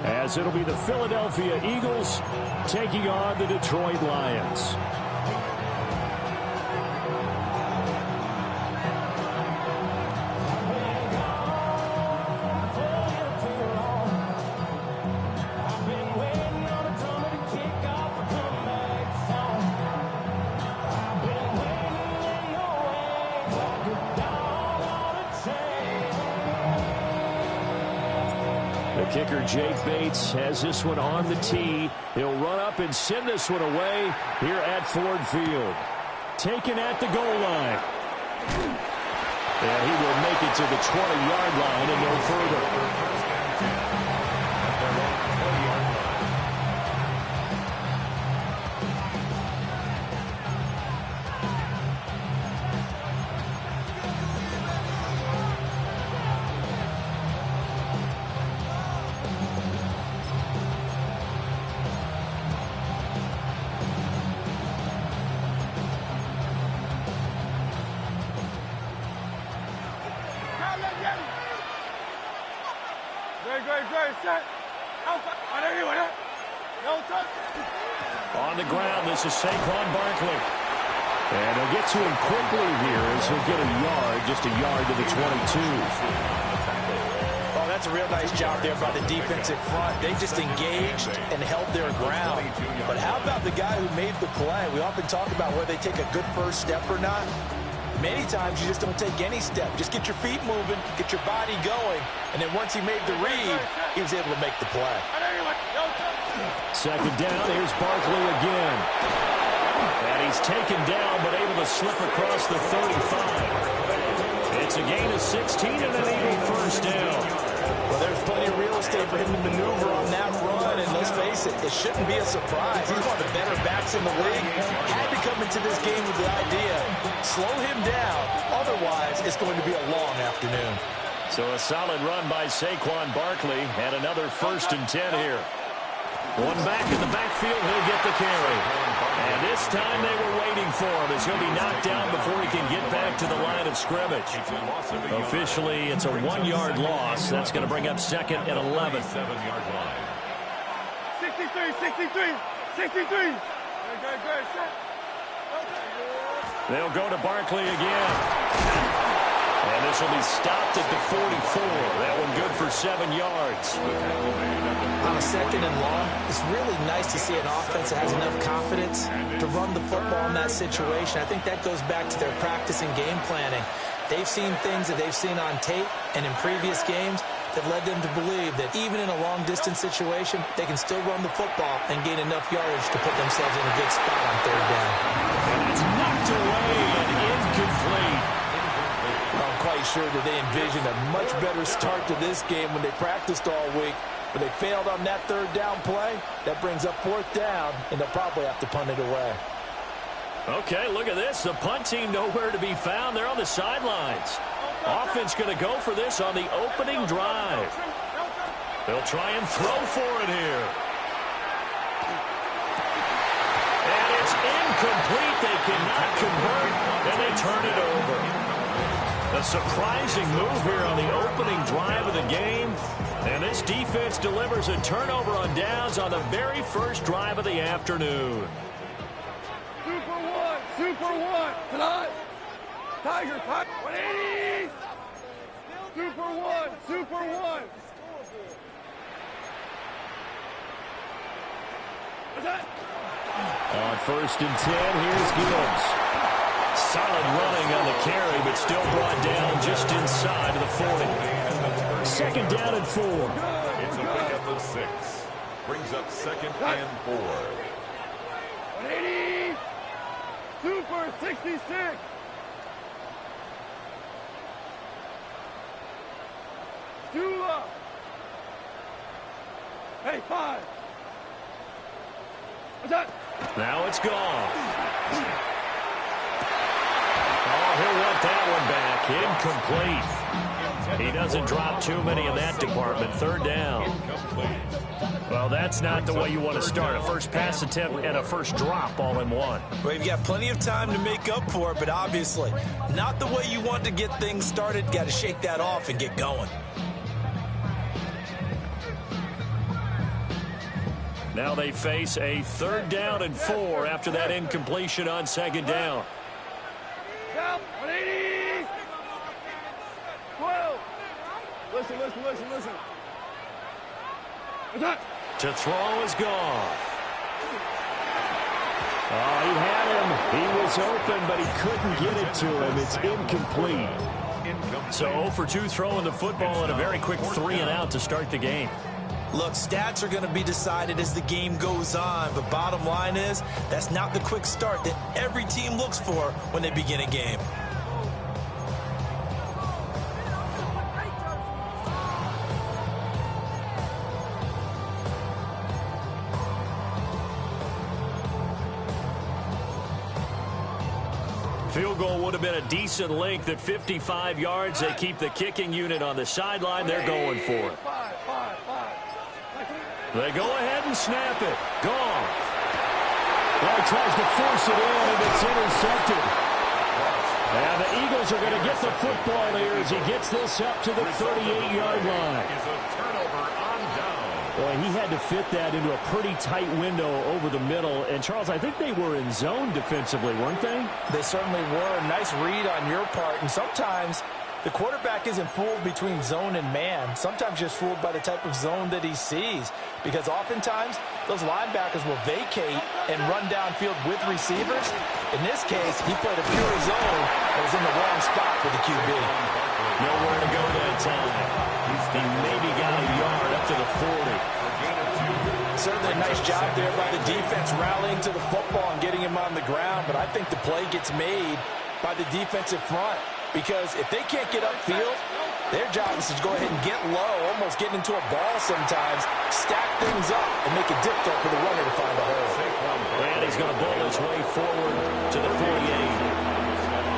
as it'll be the Philadelphia Eagles taking on the Detroit Lions. Kicker Jake Bates has this one on the tee. He'll run up and send this one away here at Ford Field. Taken at the goal line. And he will make it to the 20-yard line and no further. On the ground, this is Saquon Barkley. And he'll get to him quickly here as he'll get a yard, just a yard to the 22. Oh, that's a real nice job there by the defensive front. They just engaged and held their ground. But how about the guy who made the play? We often talk about whether they take a good first step or not. Many times you just don't take any step. Just get your feet moving, get your body going, and then once he made the read, he was able to make the play. Second down, here's Barkley again. And he's taken down, but able to slip across the 35. It's a gain of 16 and an Eagle first down. Well, there's plenty of real estate for him to maneuver on that run, and let's face it, it shouldn't be a surprise. He's one of the better backs in the league. Had to come into this game with the idea, slow him down, otherwise it's going to be a long afternoon. So a solid run by Saquon Barkley, and another 1st and 10 here. One back in the backfield, he'll get the carry. And this time they were waiting for him as he'll be knocked down before he can get back to the line of scrimmage. Officially, it's a 1-yard loss. That's going to bring up 2nd and 11. 63. They'll go to Barkley again. And this will be stopped at the 44. That one good for 7 yards. On a 2nd and long, it's really nice to see an offense that has enough confidence to run the football in that situation. I think that goes back to their practice and game planning. They've seen things that they've seen on tape and in previous games that led them to believe that even in a long-distance situation, they can still run the football and gain enough yardage to put themselves in a good spot on 3rd down. And it's knocked away and incomplete. I'm quite sure that they envisioned a much better start to this game when they practiced all week. But they failed on that 3rd down play. That brings up 4th down, and they'll probably have to punt it away. Okay, look at this. The punt team nowhere to be found. They're on the sidelines. Offense going to go for this on the opening drive. They'll try and throw for it here. And it's incomplete. They cannot convert, and they turn it over. A surprising move here on the opening drive of the game. And this defense delivers a turnover on downs on the very first drive of the afternoon. Super one. Tonight. Tiger. 180. Super one. What's that? On 1st and 10, here's Gibbs. Solid running on the carry, but still brought down just inside of the 40. 2nd down and 4. It's a pickup of 6. Brings up 2nd and 4. 180. Super 66. Dula. Hey, 5. What's that? Now it's gone. Oh, he'll want that one back. Incomplete. He doesn't drop too many in that department. 3rd down. Well, that's not the way you want to start. A first pass attempt and a first drop all in one. Well, you've got plenty of time to make up for it, but obviously not the way you want to get things started. Got to shake that off and get going. Now they face a 3rd down and 4 after that incompletion on 2nd down. Down, 180. 12. Listen. Attack. To throw is Goff. Oh, he had him. He was open, but he couldn't get it to him. It's incomplete. So 0 for 2 throwing the football and a very quick 3 and out to start the game. Look, stats are going to be decided as the game goes on, but bottom line is that's not the quick start that every team looks for when they begin a game. Field goal would have been a decent length at 55 yards. They keep the kicking unit on the sideline. They're going for it. They go ahead and snap it. Goff. Well, he tries to force it in, and it's intercepted. And the Eagles are going to get the football here as he gets this up to the 38-yard line. Boy, he had to fit that into a pretty tight window over the middle. And, Charles, I think they were in zone defensively, weren't they? They certainly were. Nice read on your part. And sometimes the quarterback isn't fooled between zone and man. Sometimes just fooled by the type of zone that he sees. Because oftentimes, those linebackers will vacate and run downfield with receivers. In this case, he played a pure zone that was in the wrong spot for the QB. Nowhere to go that time. He maybe got a yard up to the 40. Certainly a nice job there by the defense rallying to the football and getting him on the ground. But I think the play gets made by the defensive front. Because if they can't get upfield, their job is to go ahead and get low, almost get into a ball sometimes, stack things up, and make it difficult for the runner to find a hole. And he's going to bowl his way forward to the 48.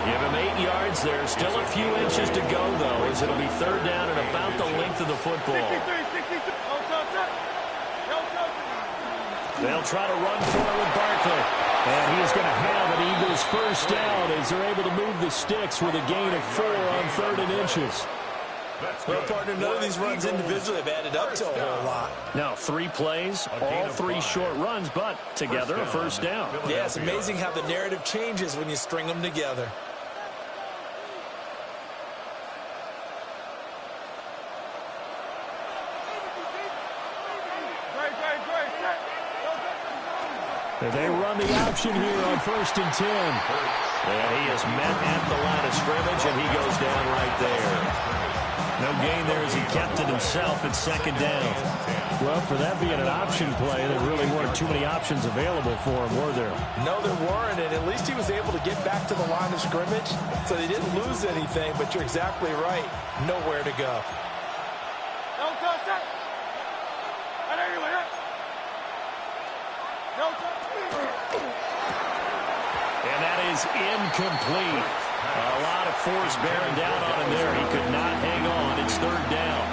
Give him 8 yards there. Still a few inches to go, though, as it'll be 3rd down and about the length of the football. They'll try to run for it with Barkley. And he is going to have an Eagles 1st down as they're able to move the sticks with a gain of 4 on 3rd and inches. Well, partner, none of these runs individually have added up to a whole lot. Now, 3 plays, all 3 short runs, but together a 1st down. Yeah, it's amazing how the narrative changes when you string them together. They run the option here on 1st and 10. And he is met at the line of scrimmage, and he goes down right there. No gain there as he kept it himself at 2nd down. Well, for that being an option play, there really weren't too many options available for him, were there? No, there weren't, and at least he was able to get back to the line of scrimmage, so they didn't lose anything, but you're exactly right. Nowhere to go. Don't touch that. And that is incomplete. A lot of force bearing down on him there. He could not hang on. It's 3rd down.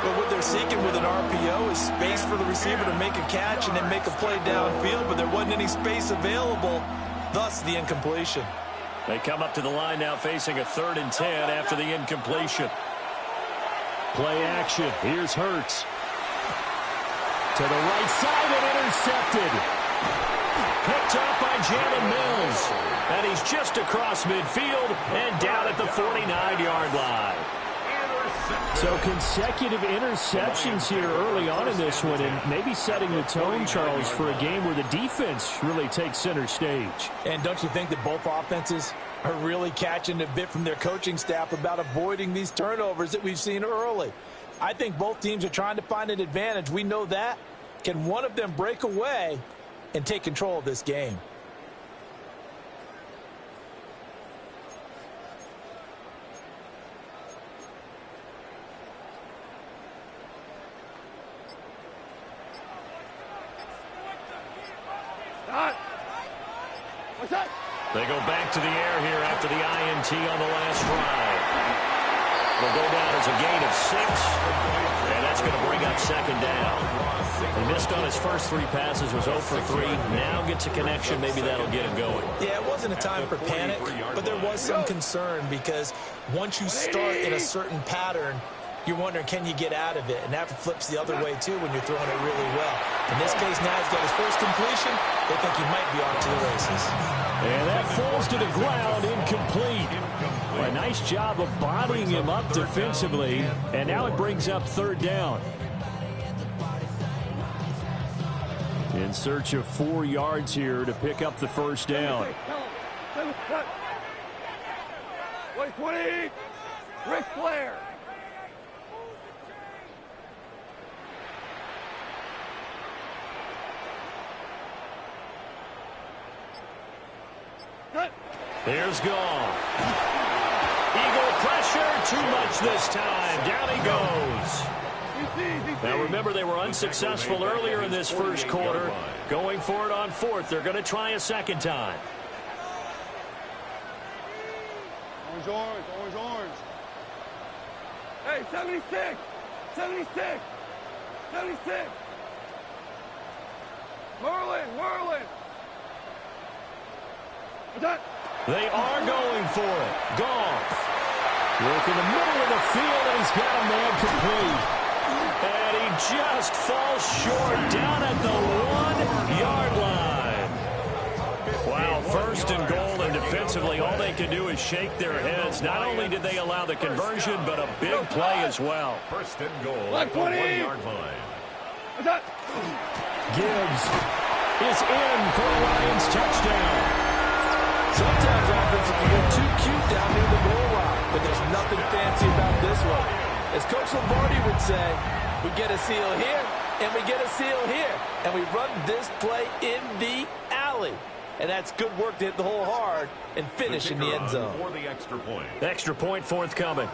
But what they're seeking with an RPO is space for the receiver to make a catch and then make a play downfield, but there wasn't any space available, thus the incompletion. They come up to the line now facing a 3rd and 10 after the incompletion. Play action. Here's Hurts. To the right side and intercepted. Picked up by Jalen Mills. And he's just across midfield and down at the 49-yard line. So consecutive interceptions here early on in this one, and maybe setting the tone, Charles, for a game where the defense really takes center stage. And don't you think that both offenses are really catching a bit from their coaching staff about avoiding these turnovers that we've seen early? I think both teams are trying to find an advantage. We know that. Can one of them break away and take control of this game? What's that? They go back to the air here after the INT on the last drive. Will go down as a gain of 6, and that's going to bring up 2nd down. He missed on his first 3 passes, was 0 for 3. Now gets a connection. Maybe that'll get him going. Yeah, it wasn't a time for panic, but there was some concern because once you start in a certain pattern, you're wondering, can you get out of it? And that flips the other way, too, when you're throwing it really well. In this case, now he's got his first completion. They think he might be off to the races. And that falls to the ground, incomplete. A nice job of bodying him up defensively. And now it brings up third down. In search of 4 yards here to pick up the first down. 20, Ric Flair. There's Goff. Eagle pressure, too much this time. Down he goes. Now remember, they were unsuccessful earlier in this first quarter. Going for it on fourth. They're going to try a second time. Orange, orange, orange, orange. Hey, 76, 76, 76. Merlin. They are going for it. Goff. Work in the middle of the field, and he's got a man complete. And he just falls short down at the 1-yard line. Wow, first and goal, and defensively, all they can do is shake their heads. Not only did they allow the conversion, but a big play as well. First and goal at the 1-yard line. Gibbs is in for a Lions touchdown. Sometimes offenses can get too cute down near the goal line, but there's nothing fancy about this one. As Coach Lombardi would say, we get a seal here, and we get a seal here, and we run this play in the alley. And that's good work to hit the hole hard and finish in the end zone. For the extra point. Extra point forthcoming.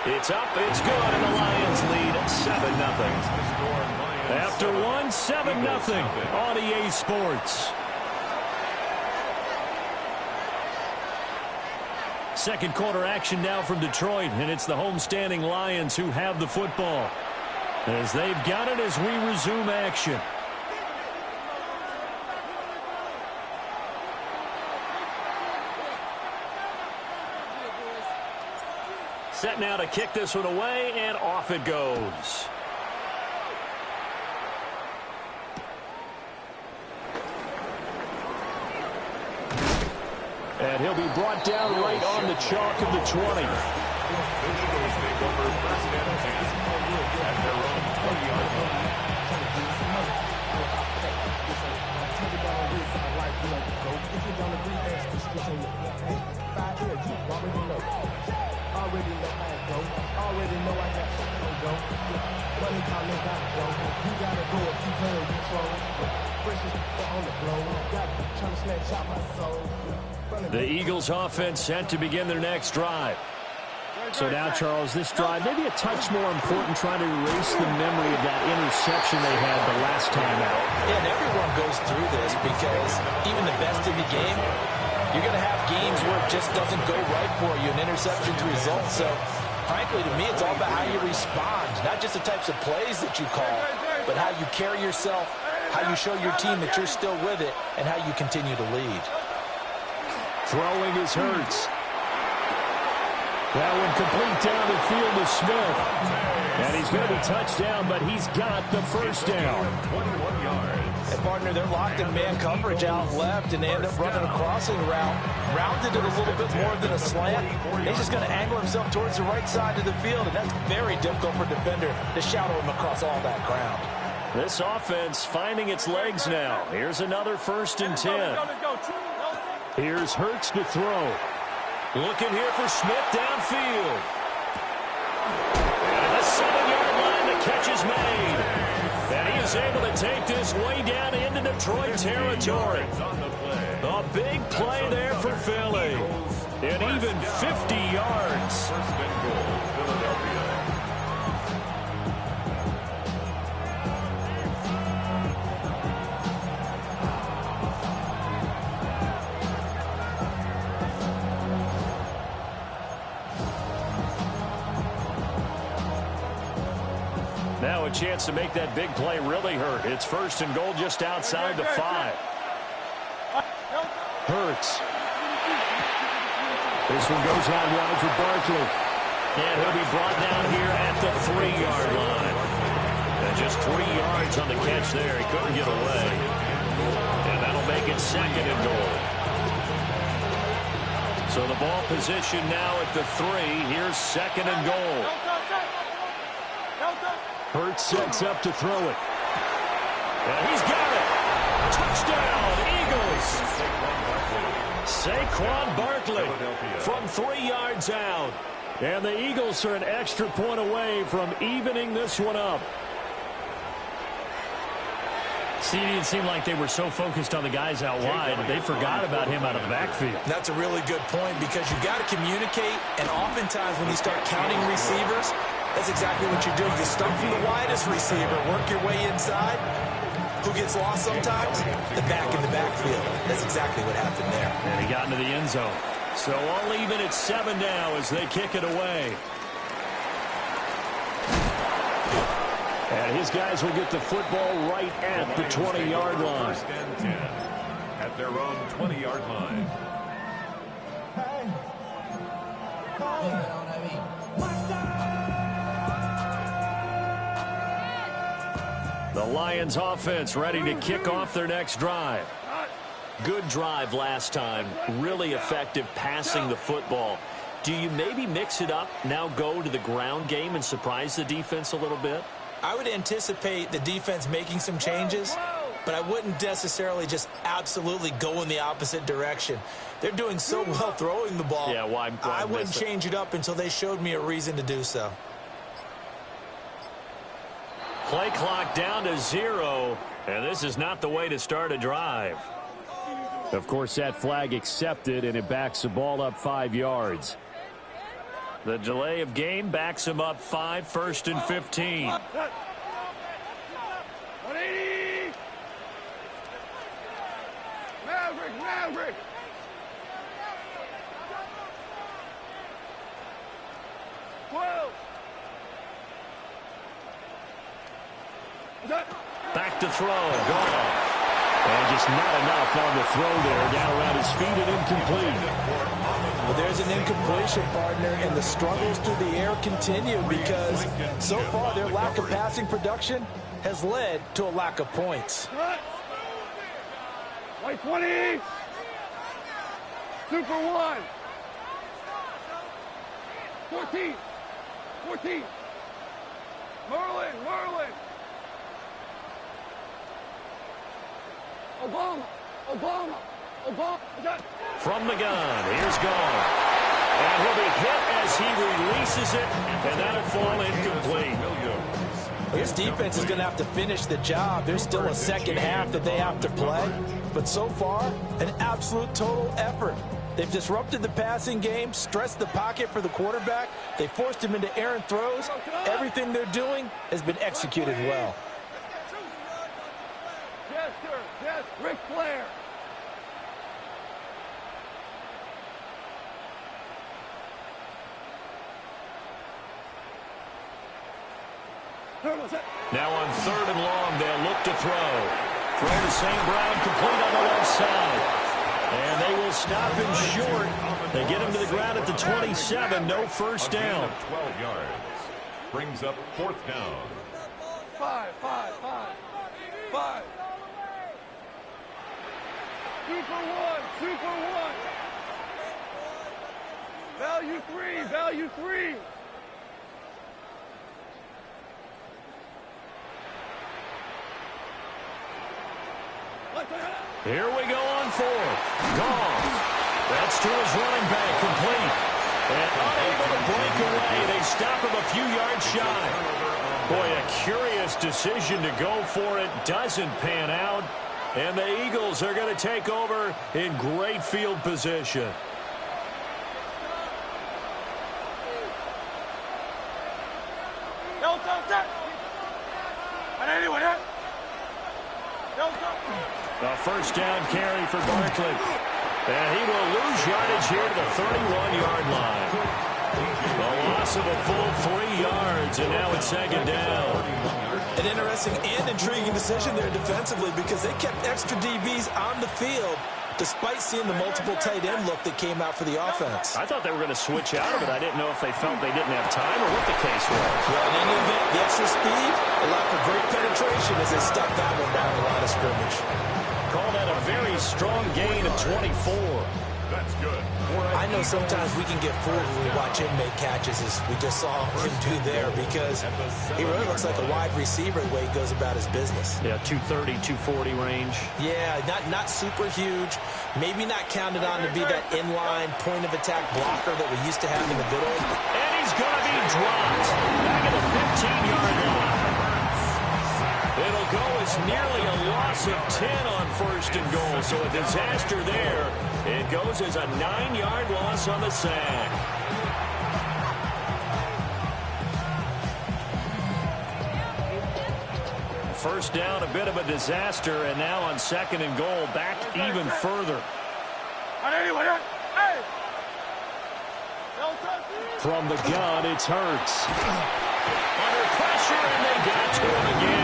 It's up, it's good, and the Lions lead 7-0. After one, 7-0 on EA Sports. Second quarter action now from Detroit, and it's the homestanding Lions who have the football. As they've got it as we resume action. Set now to kick this one away, and off it goes. And he'll be brought down right on the chalk of the 20. The Eagles take over first and 10 at their own 20-yard line. The Eagles offense set to begin their next drive. So now, Charles, this drive maybe a touch more important, trying to erase the memory of that interception they had the last time out. Yeah, and everyone goes through this because even the best in the game, you're going to have games where it just doesn't go right for you, and interceptions result. So, frankly, to me, it's all about how you respond, not just the types of plays that you call, but how you carry yourself, how you show your team that you're still with it, and how you continue to lead. Throwing is Hurts. That one complete down the field to Smith. And he's going to be touched down, but he's got the first down. 21 yards. And, partner, they're locked in man coverage out left, and they end up running a crossing route. Rounded it a little bit more than a slant. He's just going to angle himself towards the right side of the field, and that's very difficult for a defender to shadow him across all that ground. This offense finding its legs now. Here's another first and 10. Here's Hurts to throw. Looking here for Smith downfield. And the 7-yard line, the catch is made. And he is able to take this way down into Detroit territory. A big play there for Philly. And even 50 yards. First and goal, Philadelphia. Now a chance to make that big play really hurt. It's first and goal just outside the 5. Hurts. This one goes out wide for Barkley. And he'll be brought down here at the 3-yard line. And just 3 yards on the catch there. He couldn't get away. And that'll make it 2nd and goal. So the ball position now at the 3. Here's 2nd and goal. Hurts sets up to throw it. And he's got it. Touchdown, Eagles. Saquon Barkley from 3 yards out. And the Eagles are an extra point away from evening this one up. See, it didn't seem like they were so focused on the guys out wide, they forgot about him out of the backfield. That's a really good point because you've got to communicate, and oftentimes when you start counting receivers, that's exactly what you do. You start from the widest receiver, work your way inside. Who gets lost sometimes? The back in the backfield. That's exactly what happened there. And he got into the end zone. So all even at 7 now as they kick it away. And his guys will get the football right at the 20-yard line. 1st and 10 at their own 20-yard line. The Lions offense ready to kick off their next drive. Good drive last time. Really effective passing the football. Do you maybe mix it up, now go to the ground game and surprise the defense a little bit? I would anticipate the defense making some changes, but I wouldn't necessarily just absolutely go in the opposite direction. They're doing so well throwing the ball. Yeah, why I wouldn't miss it? change it up until they showed me a reason to do so. Play clock down to 0, and this is not the way to start a drive. Of course, that flag accepted, and it backs the ball up 5 yards. The delay of game backs him up 5, 1st and 15. 180. Maverick. Back to throw. Goff. And just not enough on the throw there. Down around his feet and incomplete. Well, there's an incompletion, partner, and the struggles through the air continue because so far their lack of passing production has led to a lack of points. White 20. Super 1. 14. Merlin. Obama. From the gun, here's Goff. And he'll be hit as he releases it, and that'll fall incomplete. This defense is going to have to finish the job. There's still a second half that they have to play. But so far, an absolute total effort. They've disrupted the passing game, stressed the pocket for the quarterback. They forced him into errant throws. Everything they're doing has been executed well. Yes, sir. Yes, Ric Flair. Now on 3rd and long, they'll look to throw. Throw to St. Brown, complete on the left side. And they will stop him short. They get him to the ground at the 27, no first down. 12 yards. Brings up 4th down. 5. Super 1. Value 3. Here we go on 4th. Goff. That's to his running back, complete. And unable to break away. They stop him a few yards shy. Boy, a curious decision to go for it. Doesn't pan out. And the Eagles are going to take over in great field position. A first down carry for Barkley. And he will lose yardage here to the 31-yard line. A loss of a full 3 yards, and now it's 2nd down. An interesting and intriguing decision there defensively because they kept extra DBs on the field despite seeing the multiple tight end look that came out for the offense. I thought they were going to switch out of it. I didn't know if they felt they didn't have time or what the case was. Well, in any event, the extra speed, a lack of great penetration as they stuck that one down the line of scrimmage. Call that a very strong gain of 24. That's good. I know sometimes we can get fooled when we watch him make catches, as we just saw him do there, because he really looks like a wide receiver the way he goes about his business. Yeah, 230, 240 range. Yeah, not super huge. Maybe not counted on to be that inline point-of-attack blocker that we used to have in the good old. And he's going to be dropped back at the 15-yard line. It'll go as nearly a loss of 10 on first and goal, so a disaster there. It goes as a 9-yard loss on the sack. First down, a bit of a disaster, and now on second and goal, back even further. From the gun, it's Hurts. Under pressure, and they got to him again.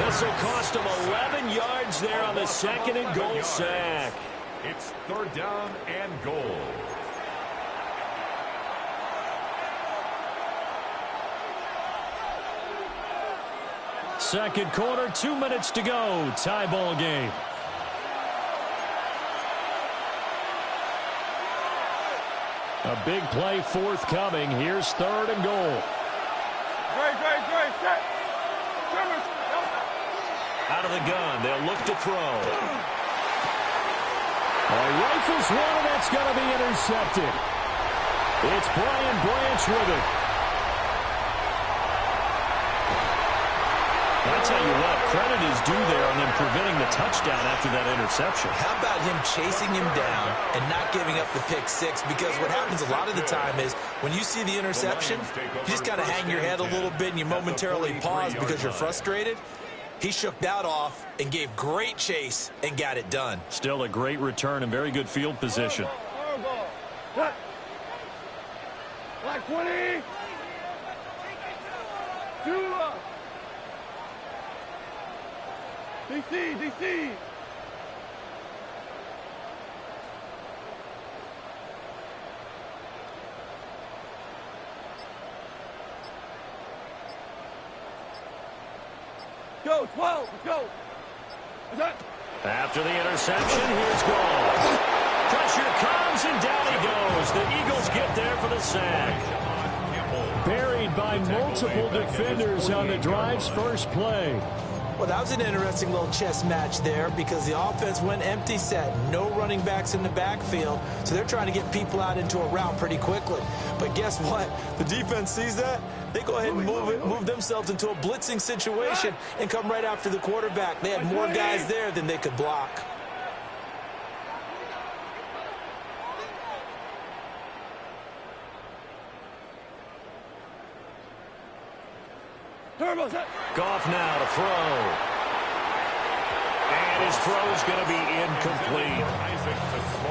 This will cost him 11 yards there on the second and goal sack. It's third down and goal. Second quarter, 2 minutes to go. Tie ball game. A big play forthcoming. Here's third and goal. Out of the gun, they'll look to throw. Rifles one, and that's going to be intercepted. It's Brian Branch with it. I tell you what, credit is due there on them preventing the touchdown after that interception. How about him chasing him down and not giving up the pick six? Because what happens a lot of the time is when you see the interception, you just got to hang your head a little bit and you momentarily pause because you're frustrated. He shook that off and gave great chase and got it done. Still a great return and very good field position. Like 20. DC. Go, 12, let's go. After the interception, here's goal. Pressure comes, and down he goes. The Eagles get there for the sack. Buried by multiple defenders on the drive's first play. Well, that was an interesting little chess match there because the offense went empty set. No running backs in the backfield, so they're trying to get people out into a route pretty quickly. But guess what? The defense sees that. They go ahead and move themselves into a blitzing situation and come right after the quarterback. They had more guys there than they could block. Goff now to throw. And his throw is going to be incomplete.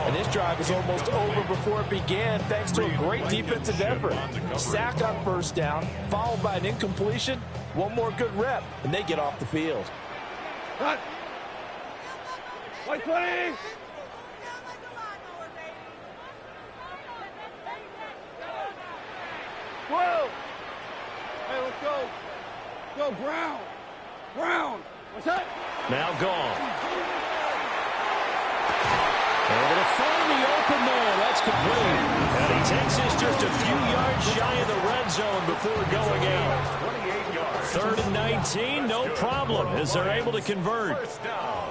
And this drive is almost over before it began thanks to a great defensive effort. Sack on first down, followed by an incompletion. One more good rep, and they get off the field. Cut. White 20. Whoa. Hey, let's go. Go, Brown. What's that? Now gone. Able to find the open man. That's complete. And he takes this just a few yards shy of the red zone before going out. 3rd and 19, no problem, as they're able to convert. First down.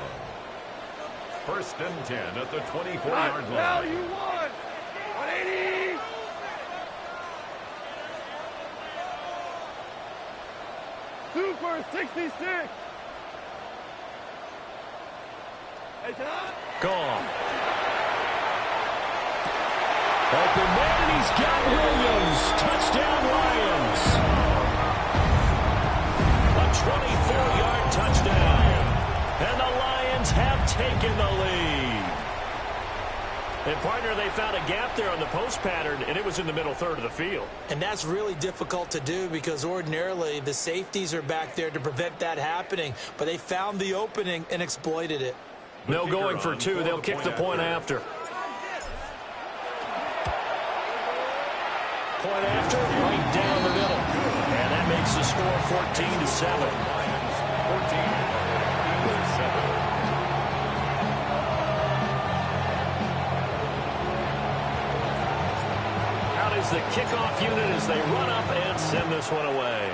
1st and 10 at the 24-yard line. Now you won. 180. Super 66. Hey, John. Gone. Open man, and he's got Williams. Touchdown, Lions. A 24-yard touchdown. And the Lions have taken the lead. And, partner, they found a gap there on the post pattern, and it was in the middle third of the field. And that's really difficult to do because ordinarily the safeties are back there to prevent that happening. But they found the opening and exploited it. No going for two. They'll kick the point after. Point after, right down the middle. And that makes the score 14-7. 14-7. Out is the kickoff unit as they run up and send this one away.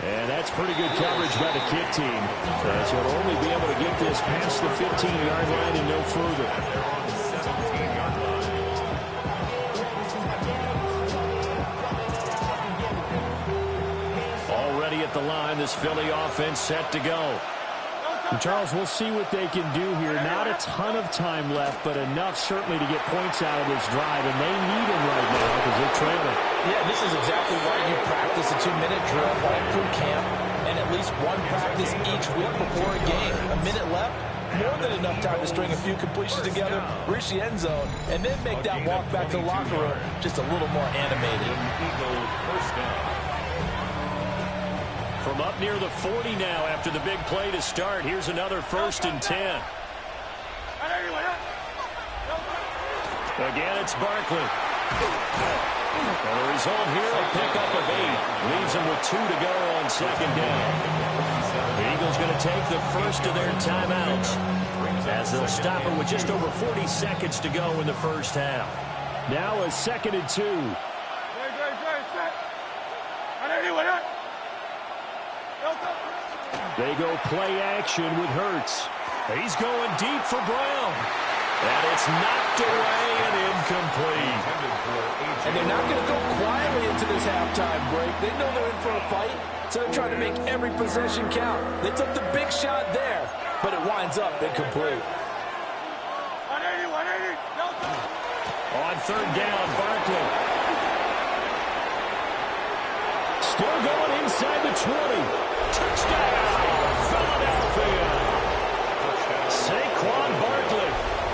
And that's pretty good coverage by the kick team. So he'll only be able to get this past the 15-yard line and no further. Already at the line, this Philly offense set to go. And Charles, we'll see what they can do here. Not a ton of time left, but enough certainly to get points out of this drive, and they need them right now because they're trailing. Yeah, this is exactly why you practice a 2-minute drill all through camp and at least one practice each week before a game. A minute left, more than enough time to string a few completions together, reach the end zone, and then make that walk back to the locker room just a little more animated. First down. From up near the 40 now after the big play to start. Here's another 1st and 10. Again, it's Barkley. And the result here, a pickup of 8. Leaves them with 2 to go on 2nd down. The Eagles going to take the first of their timeouts as they'll stop it with just over 40 seconds to go in the first half. Now a 2nd and 2. They go play action with Hurts. He's going deep for Brown. And it's knocked away and incomplete. And they're not going to go quietly into this halftime break. They know they're in for a fight, so they're trying to make every possession count. They took the big shot there, but it winds up incomplete. On 3rd down, Barkley. Still going inside the 20. Touchdown, Philadelphia. Saquon Barkley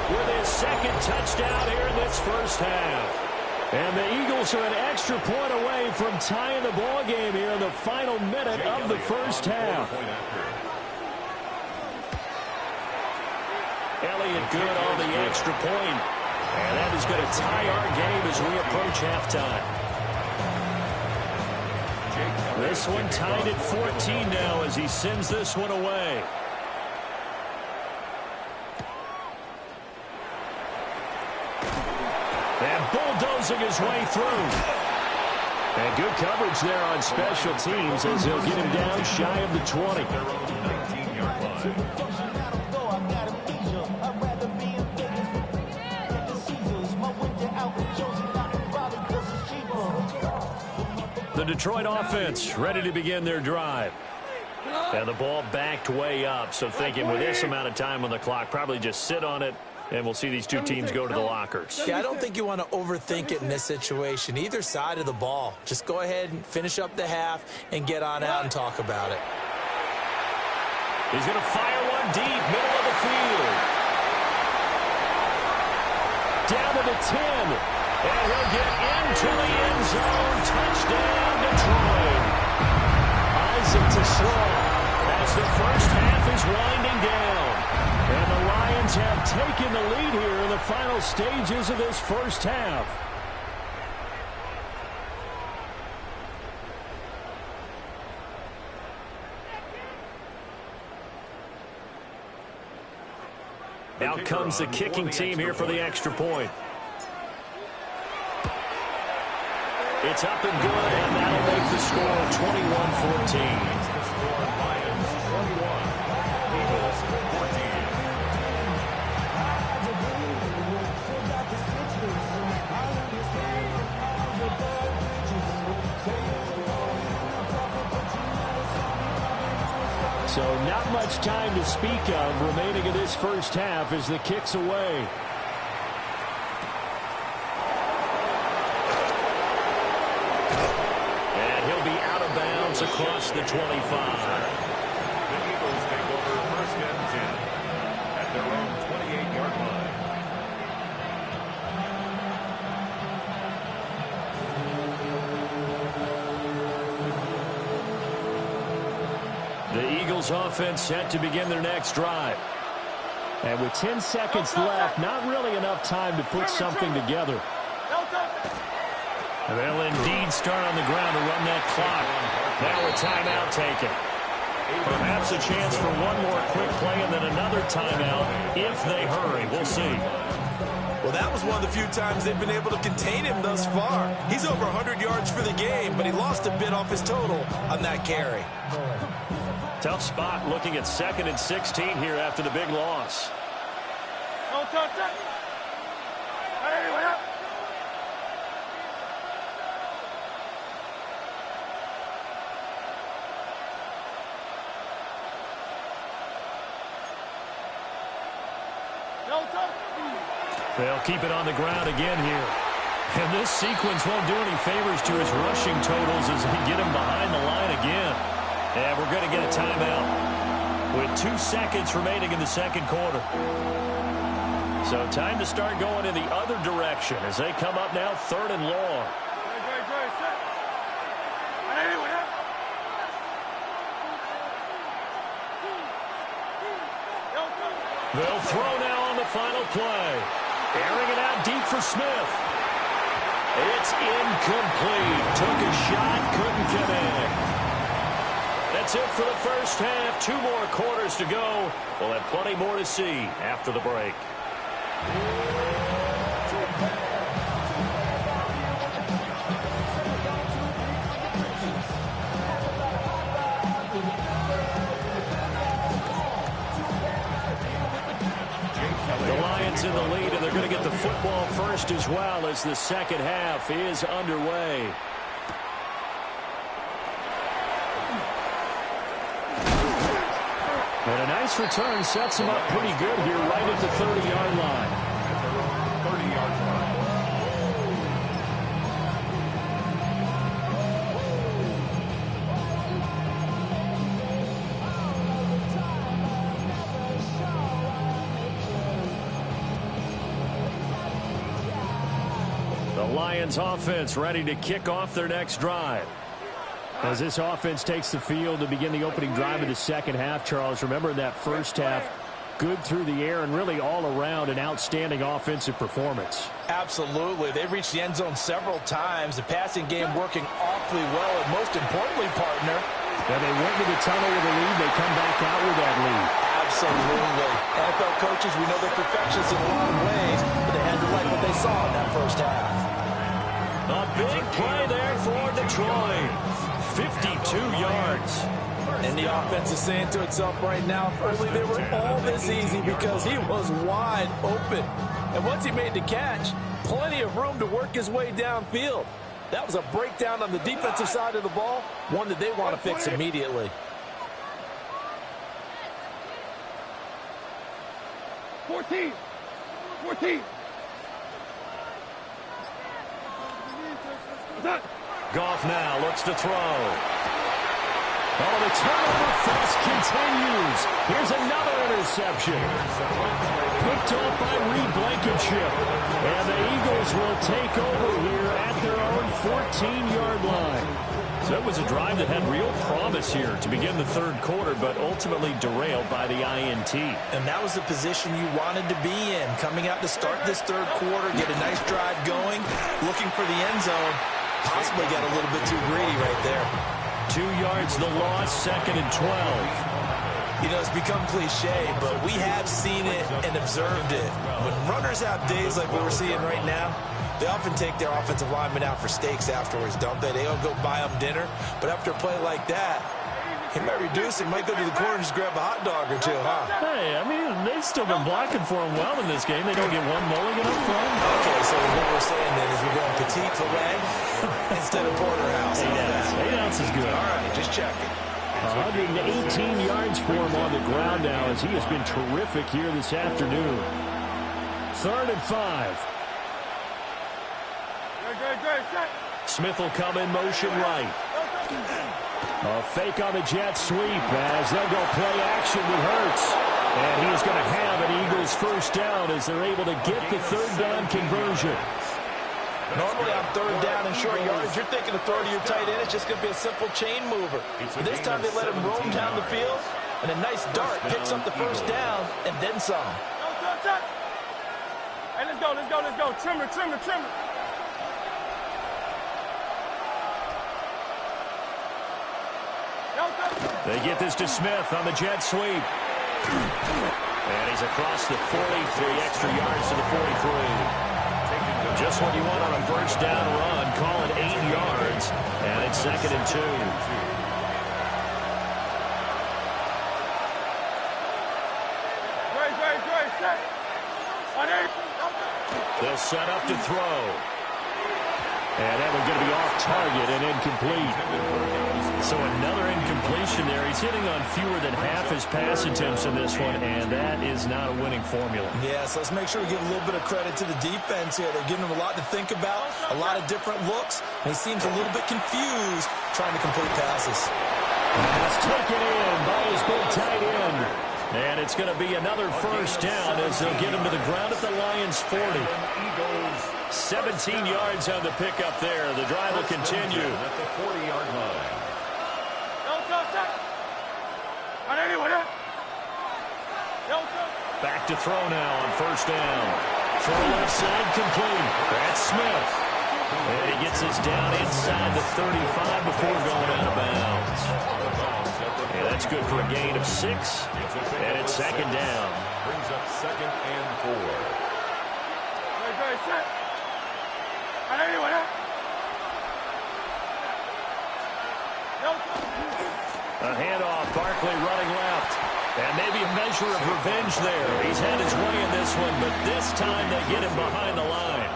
with his 2nd touchdown here in this first half. And the Eagles are an extra point away from tying the ball game here in the final minute of the first half. Elliott good on the extra point. And that is going to tie our game as we approach halftime. This one tied at 14 now as he sends this one away. And bulldozing his way through. And good coverage there on special teams as he'll get him down shy of the 20. The Detroit offense ready to begin their drive. And the ball backed way up, so thinking with this amount of time on the clock, probably just sit on it, and we'll see these two teams go to the lockers. Yeah, I don't think you want to overthink it in this situation. Either side of the ball. Just go ahead and finish up the half and get on out and talk about it. He's going to fire one deep, middle of the field. Down to the 10. And he'll get into the end zone. Touchdown, Detroit. Isaac to throw as the first half is winding down. And the Lions have taken the lead here in the final stages of this first half. Out comes the kicking team here for the extra point. It's up and good, and that'll make the score 21-14. So not much time to speak of remaining in this first half as the kick's away. And he'll be out of bounds across the 25. The Eagles take over 1st and 10 at their own 28-yard line. Eagles offense set to begin their next drive. And with 10 seconds left, not really enough time to put something together. They'll indeed start on the ground to run that clock. Now a timeout taken. Perhaps a chance for one more quick play and then another timeout if they hurry. We'll see. Well, that was one of the few times they've been able to contain him thus far. He's over 100 yards for the game, but he lost a bit off his total on that carry. Tough spot looking at 2nd and 16 here after the big loss. Don't touch it. Anyway, up. Don't touch it. They'll keep it on the ground again here. And this sequence won't do any favors to his rushing totals as they get him behind the line again. And we're going to get a timeout with 2 seconds remaining in the second quarter. So time to start going in the other direction as they come up now 3rd and long. Great, set. Anyway, up. Don't touch it. They'll throw now on the final play. Airing it out deep for Smith. It's incomplete. Took a shot, couldn't come in. That's it for the first half. 2 more quarters to go. We'll have plenty more to see after the break. The Lions in the lead, and they're going to get the football first as well as the second half is underway. And a nice return sets him up pretty good here right at the 30-yard line. 30-yard line. The Lions offense ready to kick off their next drive. As this offense takes the field to begin the opening drive of the second half, Charles, remember in that first half, good through the air and really all around an outstanding offensive performance. Absolutely. They've reached the end zone several times. The passing game working awfully well, and most importantly, partner, Now they went to the tunnel with a lead. They come back out with that lead. absolutely. NFL coaches, we know they're perfectionists in a lot of ways, but they had to like what they saw in that first half. A big play there for Detroit. 52 yards. And the offense is saying to itself right now, early they were all this easy because he was wide open. And once he made the catch, plenty of room to work his way downfield. That was a breakdown on the defensive side of the ball, one that they want to fix immediately. 14. Goff now looks to throw. Oh, the turnover fest continues. Here's another interception. Picked off by Reed Blankenship. And the Eagles will take over here at their own 14-yard line. So it was a drive that had real promise here to begin the third quarter, but ultimately derailed by the INT. And that was the position you wanted to be in. Coming out to start this third quarter, get a nice drive going, looking for the end zone. Possibly got a little bit too greedy right there. 2 yards the loss, 2nd and 12. You know, it's become cliche, but we have seen it and observed it. When runners have days like what we're seeing right now, they often take their offensive linemen out for steaks afterwards, don't they? They all go buy them dinner. But after a play like that, he might reduce it, might go to the corner and just grab a hot dog or two, huh? Hey, I mean, they've still been blocking for him well in this game. They don't get one mulligan up front. Okay, so what we're saying then is we're going petite filet instead of porterhouse. 8 ounces good. All right, just checking. 118 yards for him on the ground now as he has been terrific here this afternoon. 3rd and 5. Great, set. Smith will come in motion right. A fake on the jet sweep as they'll go play action with Hurts. And he is going to have an Eagles first down as they're able to get the third down conversion. Normally on third down and short yardage, you're thinking of throw to your tight end. It's just going to be a simple chain mover. But this time they let him roam down the field. And a nice dart picks up the first down and then some. Hey, let's go, let's go, let's go. Trimmer, trimmer, trimmer. They get this to Smith on the jet sweep. And he's across the 40, 3 extra yards to the 43. Just what you want on a first down run. Call it 8 yards. And it's 2nd and 2. They'll set up to throw. And that one's going to be off target and incomplete. So another incompletion there. He's hitting on fewer than half his pass attempts in this one, and that is not a winning formula. Yeah, so let's make sure we give a little bit of credit to the defense here. They're giving him a lot to think about, a lot of different looks, and he seems a little bit confused trying to complete passes. That's taken in by his big tight end. And it's going to be another first down as they'll get him to the ground at the Lions' 40. 17 yards on the pickup there. The drive will continue. At the 40-yard line. Back to throw now on first down. Throw left side complete. That's Smith. And he gets us down inside the 35 before going out of bounds. And that's good for a gain of 6. And it's 2nd down. Brings up 2nd and 4. A handoff, Barkley running left. And maybe a measure of revenge there. He's had his way in this one, but this time they get him behind the line.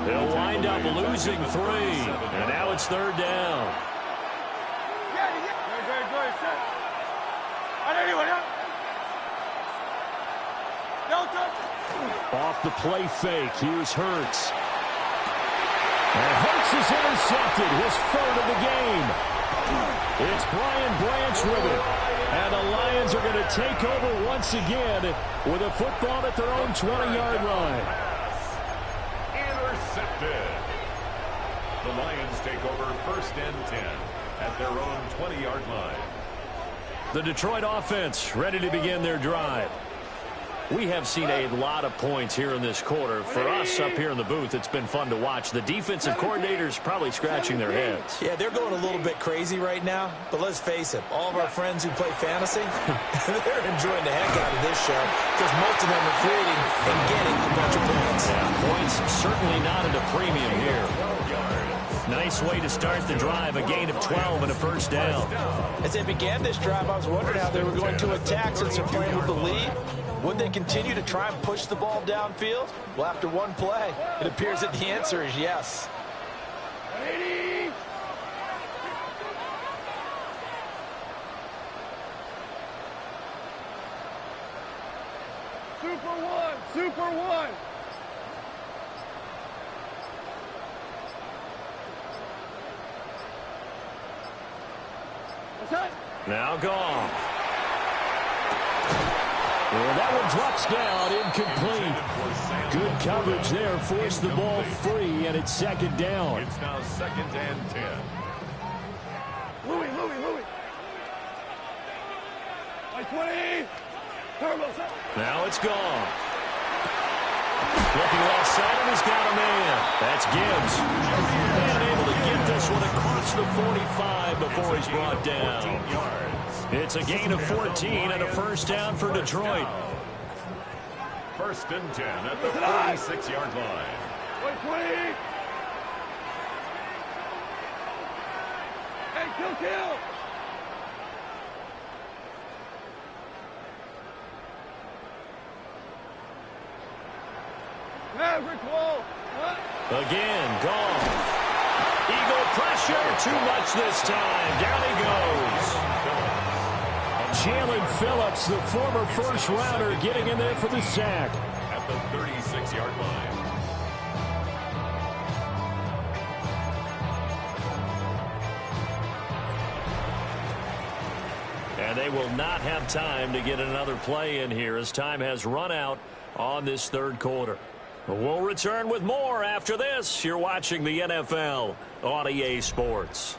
They'll wind up losing 3. And now it's 3rd down. Off the play fake, here's Hurts. And Hurts is intercepted, his 3rd of the game. It's Brian Branch with it. And the Lions are going to take over once again with a football at their own 20-yard line. Intercepted. The Lions take over 1st and 10 at their own 20-yard line. The Detroit offense ready to begin their drive. We have seen a lot of points here in this quarter. For us up here in the booth, it's been fun to watch. The defensive coordinators probably scratching their heads. Yeah, they're going a little bit crazy right now. But let's face it, all of our friends who play fantasy, they're enjoying the heck out of this show because most of them are creating and getting a bunch of points. Yeah, points certainly not at a premium here. Nice way to start the drive, a gain of 12 and a first down. As they began this drive, I was wondering how they were going to attack since they're playing with the lead. Would they continue to try and push the ball downfield? Well, after one play, it appears that the answer is yes. Super one. Now Goff. And that one drops down, incomplete. Good coverage there, forced the ball free, and it's 2nd down. It's now 2nd and 10. Louis. 20. Now it's Goff. Looking left side, and he's got a man. That's Gibbs. And able to get this one across the 45 before he's brought down. It's a gain of 14 and a first down for Detroit. 1st and 10 at the 46-yard line. 20. Hey, kill. Maverick wall. Again, Goff. Eagle pressure, too much this time. Down he goes. Jalen Phillips, the former first-rounder, getting in there for the sack. At the 36-yard line. And they will not have time to get another play in here as time has run out on this 3rd quarter. We'll return with more after this. You're watching the NFL on EA Sports.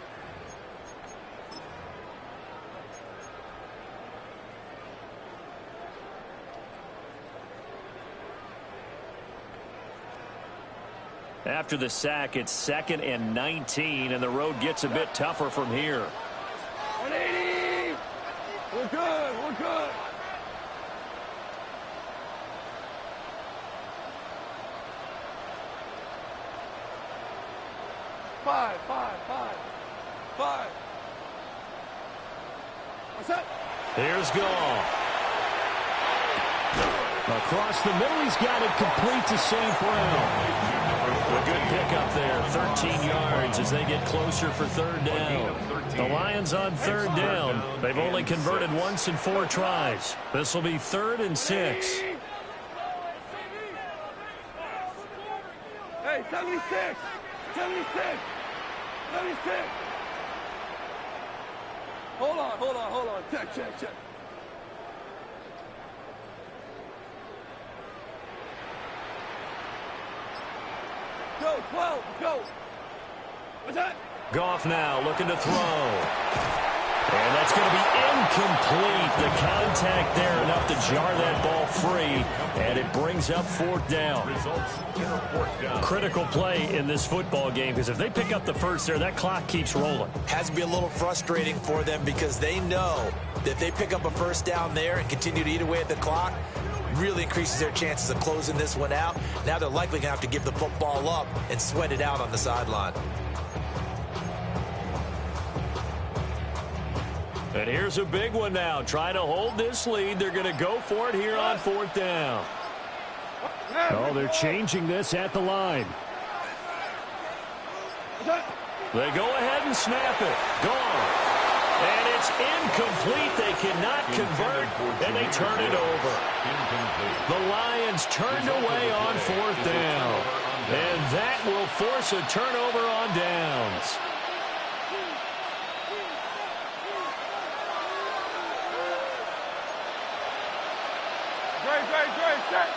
After the sack, it's 2nd and 19, and the road gets a bit tougher from here. 180. We're good. We're good. Five. What's that? Here's Goff. Across the middle, he's got it complete to St. Brown. A good pickup there, 13 yards as they get closer for 3rd down. The Lions on 3rd down. They've only converted once in 4 tries. This will be 3rd and 6. Hey, 76. Hold on. Check. Go, 12, go. What's that? Goff now looking to throw. And that's going to be incomplete. The contact there enough to jar that ball free. And it brings up 4th down. Critical play in this football game because if they pick up the first there, that clock keeps rolling. Has to be a little frustrating for them because they know that if they pick up a first down there and continue to eat away at the clock, really increases their chances of closing this one out. Now they're likely going to have to give the football up and sweat it out on the sideline. And here's a big one now. Trying to hold this lead. They're going to go for it here on 4th down. Oh, they're changing this at the line. They go ahead and snap it. Gone. And it's incomplete. They cannot convert, and they turn it over. The Lions turned away on 4th down. And that will force a turnover on downs. Great, set.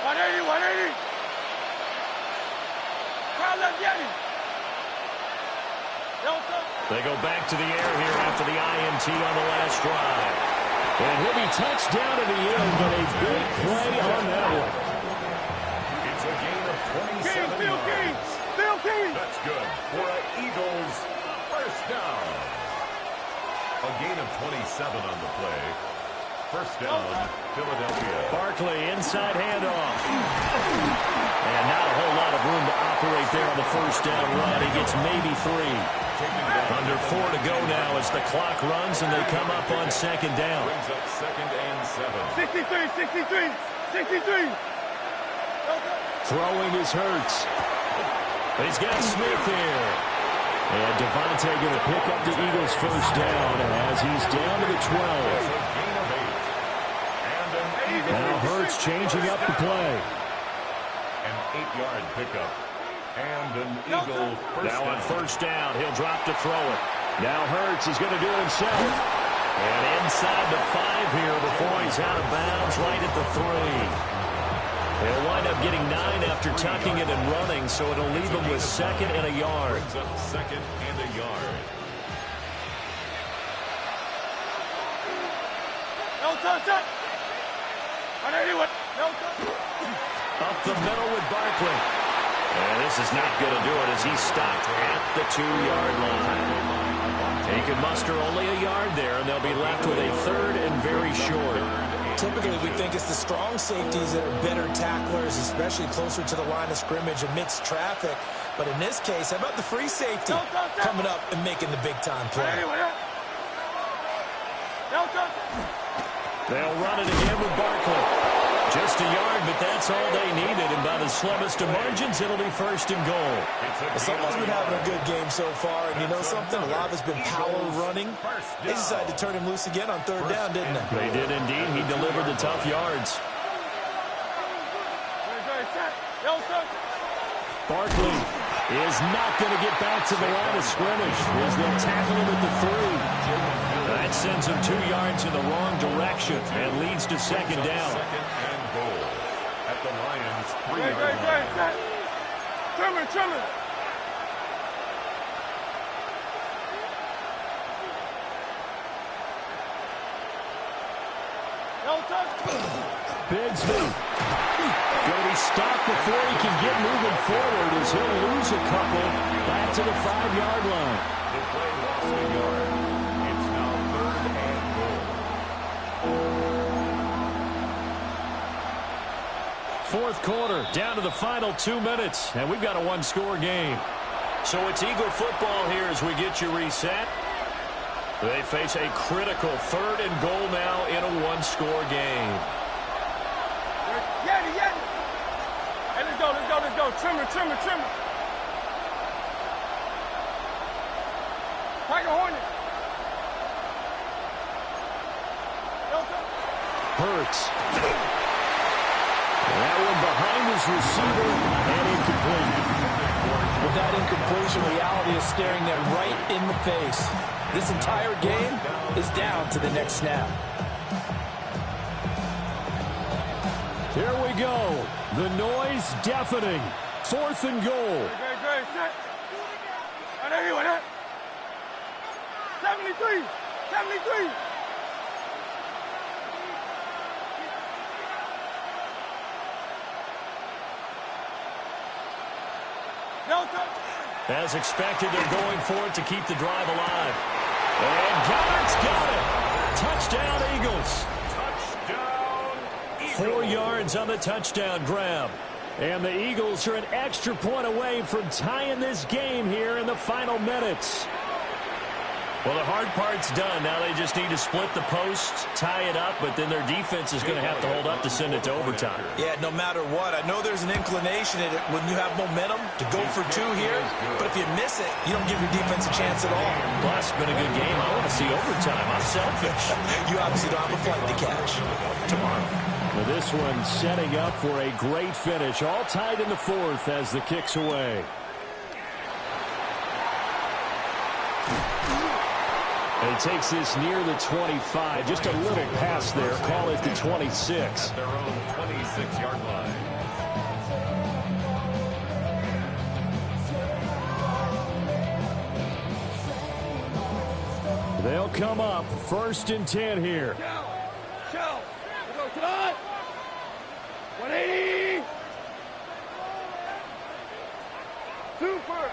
180. Crowd, let's get him. They go back to the air here after the INT on the last drive. And he'll be touched down in the end, but a big play on that one. It's a gain of 27 yards. That's good for an Eagles first down. A gain of 27 on the play. First down, Philadelphia. Barkley, inside handoff. And not a whole lot of room to operate there on the first down run. He gets maybe 3. Under 4 to go now as the clock runs and they come up on 2nd down. Brings up 2nd and 7. 63. Throwing is Hurts. He's got Smith here. And Devontae going to pick up the Eagles first down as he's down to the 12. Now Hurts changing up the play. An 8-yard pickup. And an Eagle first now on down. first down, he'll drop to throw it. Now Hurts is going to do it himself. And inside the 5 here before he's out of bounds right at the 3. He'll wind up getting 9 after tucking it and running, so it'll leave him with 2nd and a yard. Brings up 2nd and a yard. No touch. 181. No touch. Up the middle with Barkley. And this is not going to do it as he's stopped at the 2-yard line. He can muster only a yard there, and they'll be left with a 3rd and very short. Typically, we think it's the strong safeties that are better tacklers, especially closer to the line of scrimmage amidst traffic. But in this case, how about the free safety coming up and making the big-time play? They'll run it again with Barkley. Just a yard, but that's all they needed. And by the slimmest of margins, it'll be 1st and goal. Well, someone's been having a good game so far. And you know something? A lot has been power running. They decided to turn him loose again on 3rd down, didn't they? They did indeed. He delivered the tough yards. Barkley is not going to get back to the line of scrimmage as they'll tackle him at the 3. That sends him 2 yards in the wrong direction and leads to 2nd down. 2nd and goal at the Lions' 3-yard line. Trimmer. Bigsby going to be stopped before he can get moving forward as he'll lose a couple back to the 5-yard line. The play lost a yard. It's now 3rd and goal. Fourth quarter, down to the final 2 minutes, and we've got a one-score game. So it's Eagle football here as we get you reset. They face a critical 3rd and goal now in a one-score game. Yanni, Yanni. Hey, let's go, let's go, let's go. Trimmer, trimmer, trimmer. Tiger Hornet. Hurts. That one behind his receiver and incomplete. With that incompletion, reality is staring them right in the face. This entire game is down to the next snap. Here we go. The noise deafening. 4th and goal. Great, great, set. And there you went. 73, 73. As expected, they're going for it to keep the drive alive. And Goddard's got it. Touchdown, Eagles. Touchdown, Eagles. 4 yards on the touchdown grab. And the Eagles are an extra point away from tying this game here in the final minutes. Well, the hard part's done. Now they just need to split the post, tie it up, but then their defense is going to have to hold up to send it to overtime. Yeah, no matter what. I know there's an inclination in it when you have momentum to go for 2 here, but if you miss it, you don't give your defense a chance at all. Plus, it's been a good game. I want to see overtime. I'm selfish. You obviously don't have a flight to catch tomorrow. Well, this one setting up for a great finish. All tied in the 4th as the kick's away. And he takes this near the 25. Just a little pass there. Call it the 26. At their own 26-yard line. They'll come up 1st and 10 here. Shell. Let's go, Todd. 180. Super.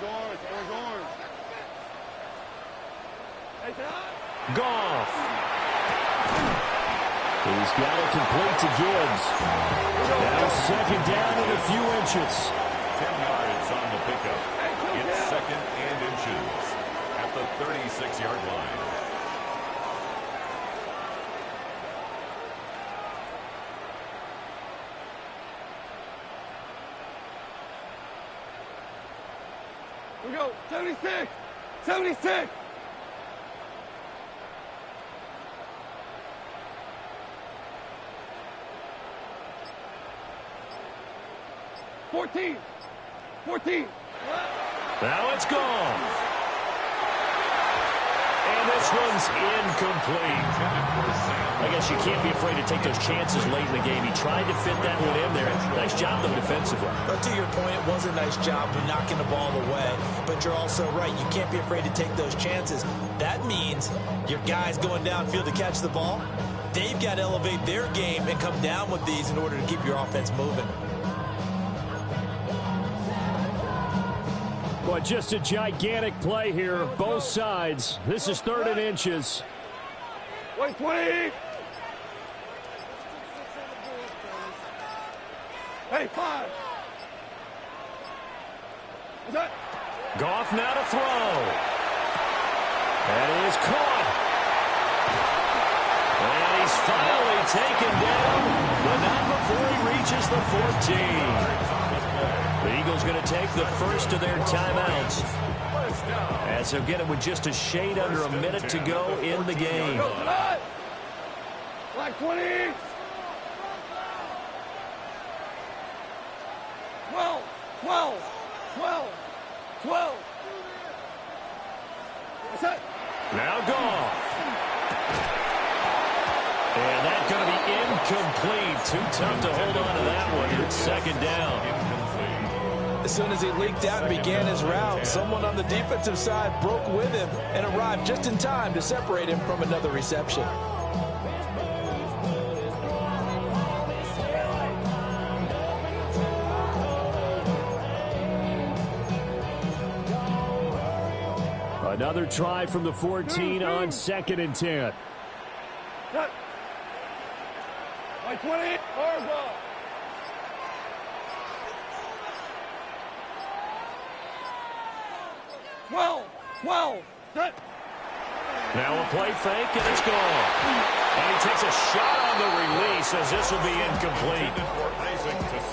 Orange. Hey, Todd. Goff. He's got it complete to Gibbs. Now 2nd down and a few inches. 10 yards on the pickup. It's 2nd and inches at the 36-yard line. We go. 76. 76. $14. Now it's gone. And this one's incomplete. I guess you can't be afraid to take those chances late in the game. He tried to fit that one in there. Nice job, though, defensively. But to your point, it was a nice job of knocking the ball away. But you're also right. You can't be afraid to take those chances. That means your guys going downfield to catch the ball, they've got to elevate their game and come down with these in order to keep your offense moving. But just a gigantic play here, both sides. This is 3rd and inches. Wait, 20. Hey, 5. What's that? Goff now to throw. And he is caught. And he's finally taken down, but not before he reaches the 14. The Eagles going to take the first of their timeouts, as they'll get it with just a shade under a minute to go in the game. Like 20. 12. What's that? Now Goff. And that's going to be incomplete. Too tough to hold on to that one. It's 2nd down. As soon as he leaked out and began his route, someone on the defensive side broke with him and arrived just in time to separate him from another reception. Another try from the 14 on 2nd and 10. Like 20, hard ball. Well. Now a play fake, and it's gone. And he takes a shot on the release as this will be incomplete.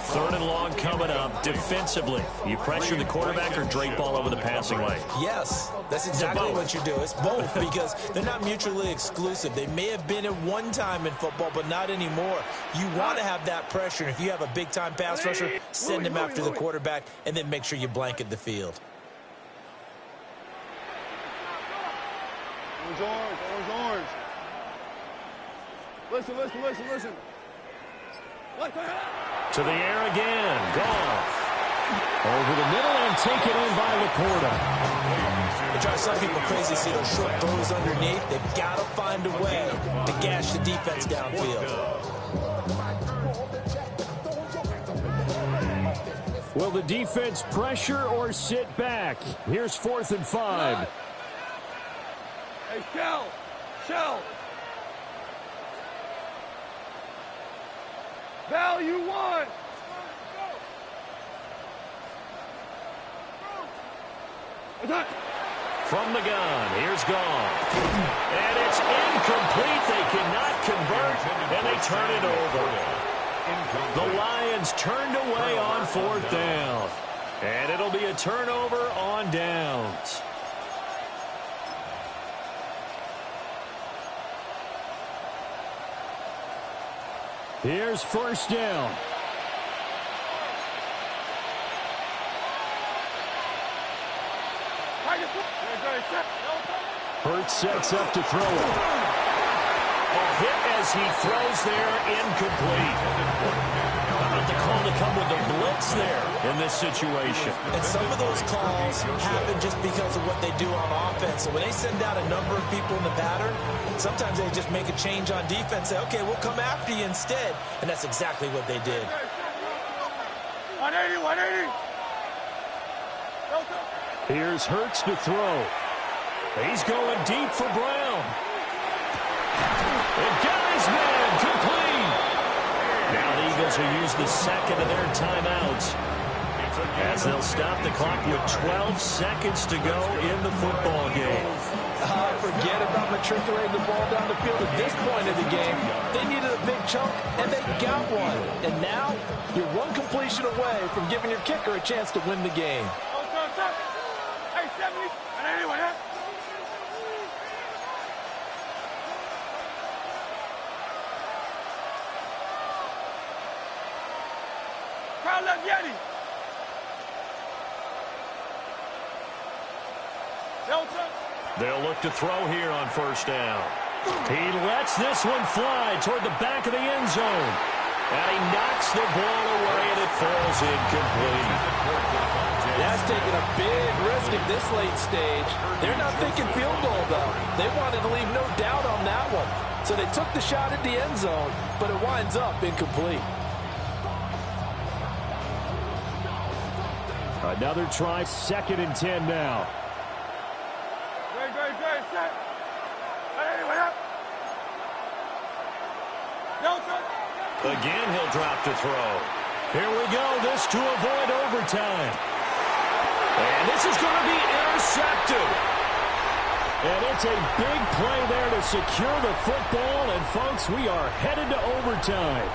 3rd and long coming up defensively. You pressure the quarterback or drape all over the passing lane? Yes, that's exactly what you do. It's both because they're not mutually exclusive. They may have been at one time in football, but not anymore. You want to have that pressure. And if you have a big-time pass rusher, send him after the quarterback, and then make sure you blanket the field. Orange. Listen. To the air again. Goff. Over the middle and taken in by Laporta. It drives some people crazy to see those short throws underneath. They've got to find a way to gash the defense downfield. Will the defense pressure or sit back? Here's 4th and 5. Hey, Shell. Value 1. From the gun, here's Goff. And it's incomplete. They cannot convert, and they turn it over. The Lions turned away on 4th down. And it'll be a turnover on downs. Here's 1st down. Hurts sets up to throw it. A hit as he throws there, incomplete. How about the call to come with the blitz there in this situation? And some of those calls happen just because of what they do on offense. So when they send out a number of people in the pattern, sometimes they just make a change on defense, say, okay, we'll come after you instead. And that's exactly what they did. 180. Here's Hurts to throw. He's going deep for Brown. And Gary's man complete. Now the Eagles will use the second of their timeouts as they'll stop the clock with 12 seconds to go in the football game. Forget about matriculating the ball down the field at this point of the game. They needed a big chunk, and they got one. And now you're one completion away from giving your kicker a chance to win the game. Hey, 70. And anyway, crowd left Yeti. Delta. They'll look to throw here on 1st down. He lets this one fly toward the back of the end zone. And he knocks the ball away, and it falls incomplete. That's taking a big risk at this late stage. They're not thinking field goal, though. They wanted to leave no doubt on that one. So they took the shot at the end zone, but it winds up incomplete. Another try, 2nd and 10 now. Great, set. Anyway, Delta. Again, he'll drop to throw. Here we go. This to avoid overtime. And this is going to be intercepted. And it's a big play there to secure the football. And, folks, we are headed to overtime.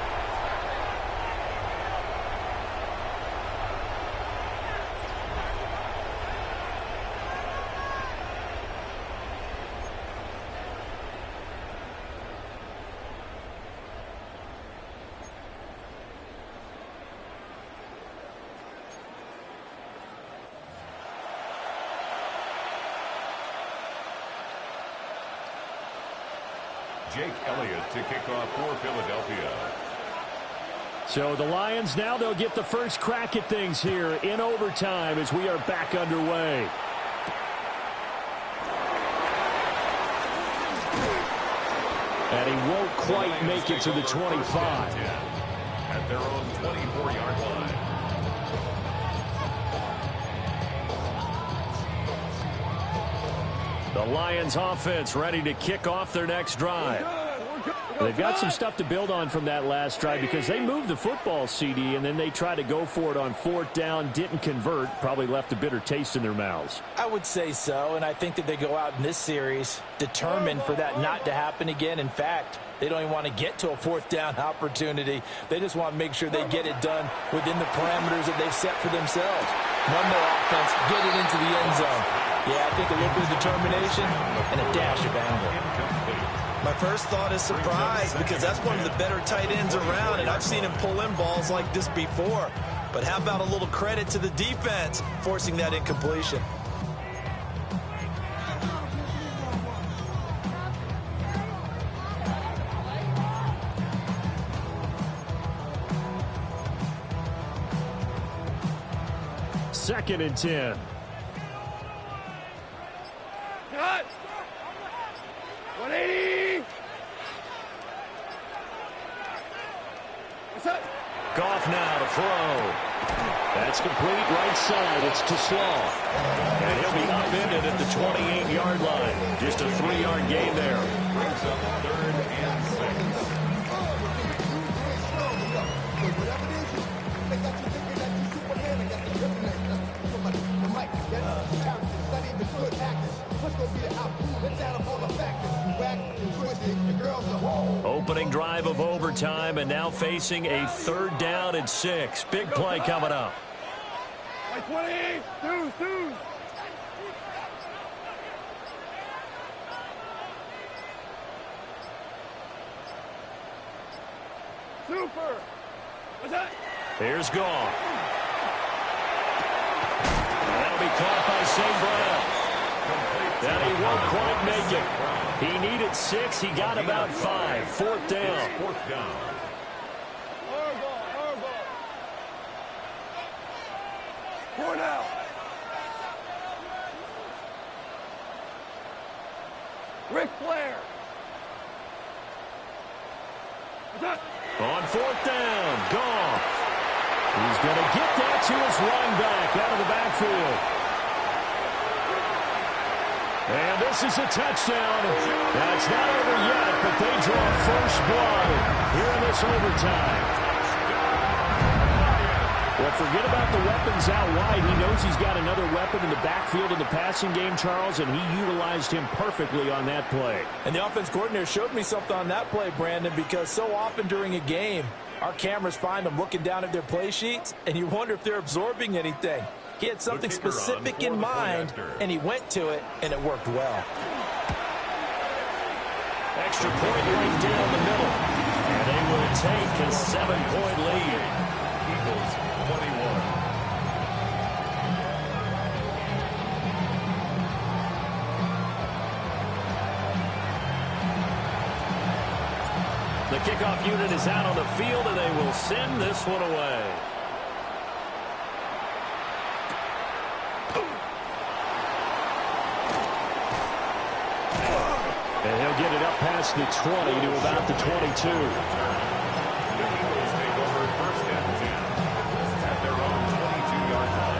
Jake Elliott to kick off for Philadelphia. So the Lions now, they'll get the first crack at things here in overtime as we are back underway. And he won't quite make it to the 25. At their own 24-yard line. The Lions offense ready to kick off their next drive. They've got some stuff to build on from that last drive because they moved the football, CD, and then they tried to go for it on 4th down, didn't convert, probably left a bitter taste in their mouths. I would say so, and I think that they go out in this series determined for that not to happen again. In fact, they don't even want to get to a 4th down opportunity. They just want to make sure they get it done within the parameters that they've set for themselves. Run their offense, get it into the end zone. Yeah, I think a little bit of determination and a dash of anger. My first thought is surprise because that's one of the better tight ends around, and I've seen him pull in balls like this before. But how about a little credit to the defense forcing that incompletion? Second and 10. Cut! 180! What's up? Goff now to throw. That's complete right side. It's to Slaw. And he'll be upended at the 28-yard line. Just a 3-yard gain there. Brings up 3rd and 6. Opening drive of overtime and now facing a 3rd down and 6. Big play coming up. Like 20! Two! Super! What's that? Here's Goff. That'll be caught by St. Brown. And he won't quite make it. He needed 6. He got about 5. 4th down. 4th down. Cornell. Ric Flair. What's that? On 4th down, Goff. He's going to get that to his running back out of the backfield. And this is a touchdown. That's not over yet, but they draw first blood here in this overtime. Well, forget about the weapons out wide. He knows he's got another weapon in the backfield in the passing game, Charles, and he utilized him perfectly on that play. And the offense coordinator showed me something on that play, Brandon, because so often during a game, our cameras find them looking down at their play sheets, and you wonder if they're absorbing anything. He had something specific in mind, and he went to it, and it worked well. Extra point right down the middle. And they will take a 7-point lead. Eagles 21. The kickoff unit is out on the field, and they will send this one away. And he'll get it up past the 20 to about the 22. The Eagles take over 1st and 10 at their own 22-yard line.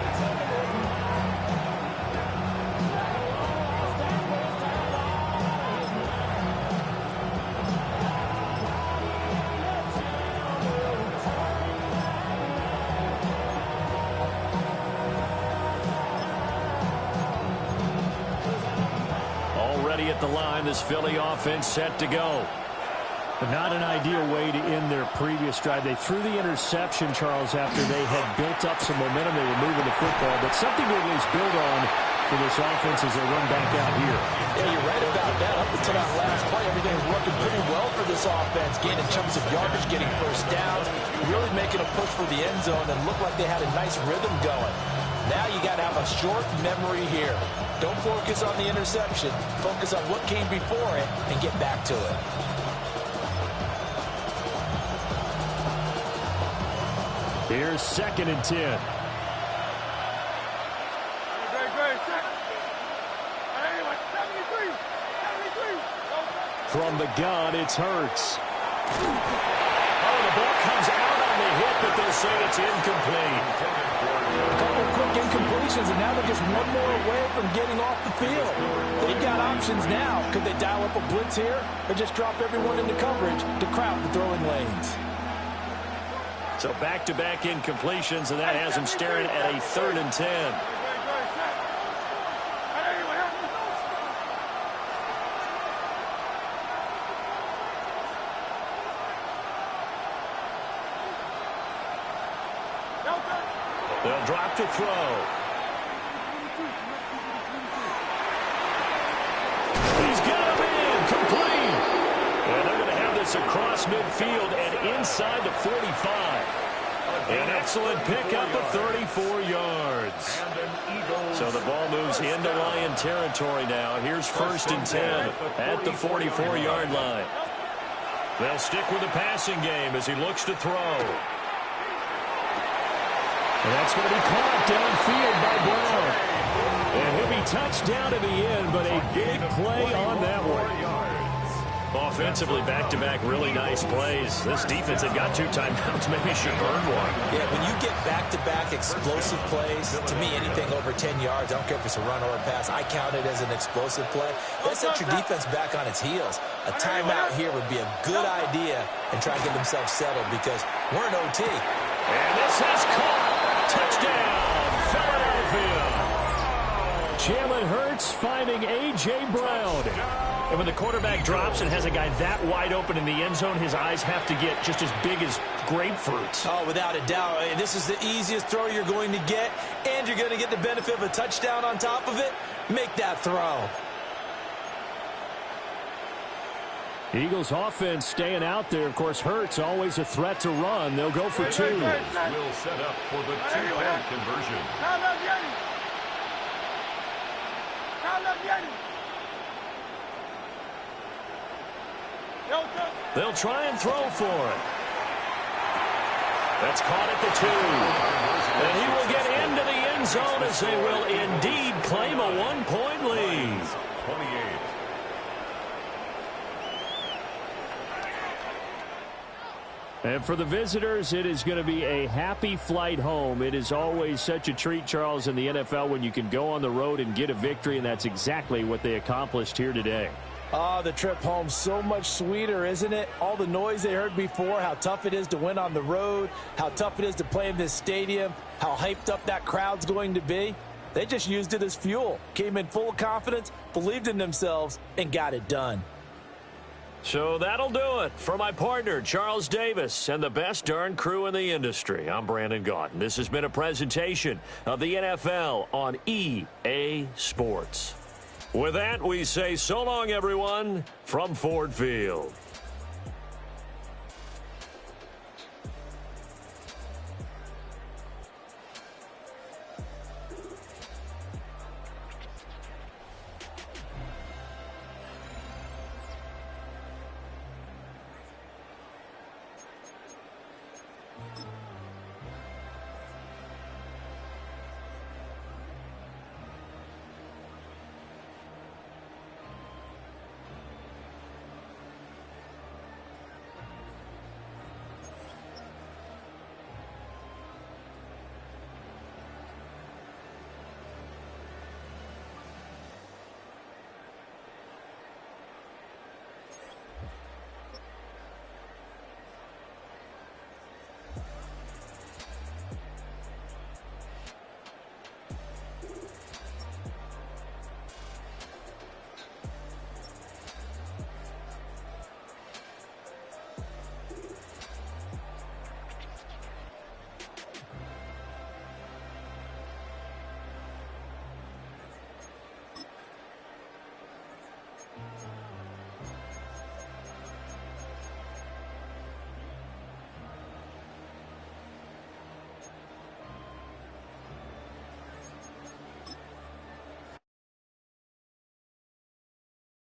Already at the line, this Philly offense set to go. But not an ideal way to end their previous drive. They threw the interception, Charles, after they had built up some momentum. They were moving the football, but something to at least build on for this offense as they run back out here. Yeah, you're right about that. Up until that last play, everything was working pretty well for this offense. Gaining chunks of yardage, getting first downs, really making a push for the end zone, and looked like they had a nice rhythm going. Now you got to have a short memory here. Don't focus on the interception. Focus on what came before it and get back to it. Here's 2nd and 10. Great. Hey, like 73. From the gun, it's Hurts. Oh, the ball comes out on the hit, but they'll say it's incomplete. A couple quick incompletions, and now they're just one more away from getting off the field. They've got options now. Could they dial up a blitz here or just drop everyone into coverage to crowd the throwing lanes? So back-to-back incompletions, and that has them staring at a 3rd and 10. They'll drop to throw. He's got him in, complete. And they're going to have this across midfield and inside the 45. An excellent pickup of 34 yards. So the ball moves into Lion territory now. Here's 1st and 10 at the 44-yard line. They'll stick with the passing game as he looks to throw. And that's going to be caught downfield by Brown. And he'll be touched down in the end, but a big play on that one. Offensively, back-to-back really nice plays. This defense, they've got 2 timeouts. Maybe should earn one. Yeah, when you get back-to-back explosive plays, to me, anything over 10 yards, I don't care if it's a run or a pass, I count it as an explosive play. That sets your defense back on its heels. A timeout here would be a good idea and try and get themselves settled because we're in OT. And this has caught. Touchdown, Philadelphia. Jalen Hurts finding A.J. Brown. And when the quarterback drops and has a guy that wide open in the end zone, his eyes have to get just as big as grapefruits. Oh, without a doubt. This is the easiest throw you're going to get, and you're going to get the benefit of a touchdown on top of it. Make that throw. Eagles offense staying out there. Of course, Hurts always a threat to run. They'll go for 2. Will set up for the 2-point conversion. They'll try and throw for it. That's caught at the 2. And he will get into the end zone as they will indeed claim a 1-point lead. 28. And for the visitors, it is going to be a happy flight home. It is always such a treat, Charles, in the NFL when you can go on the road and get a victory, and that's exactly what they accomplished here today. Oh, the trip home so much sweeter, isn't it? All the noise they heard before, how tough it is to win on the road, how tough it is to play in this stadium, how hyped up that crowd's going to be. They just used it as fuel, came in full of confidence, believed in themselves, and got it done. So that'll do it for my partner, Charles Davis, and the best darn crew in the industry. I'm Brandon Gaudin. This has been a presentation of the NFL on EA Sports. With that, we say so long, everyone, from Ford Field.